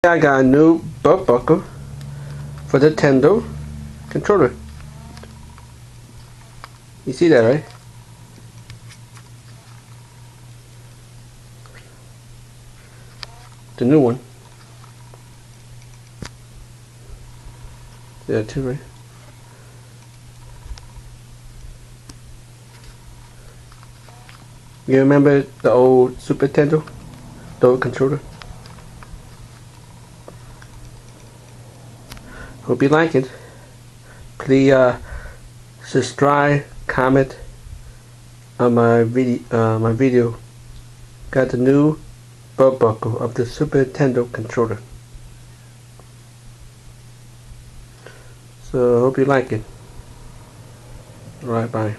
I got a new belt buckle for the Nintendo controller. You see that, right? The new one. Yeah, too, right? You remember the old Super Nintendo? The old controller? Hope you like it. Please subscribe, comment on my video. Got the new belt buckle of the Super Nintendo controller. So hope you like it. Alright, bye.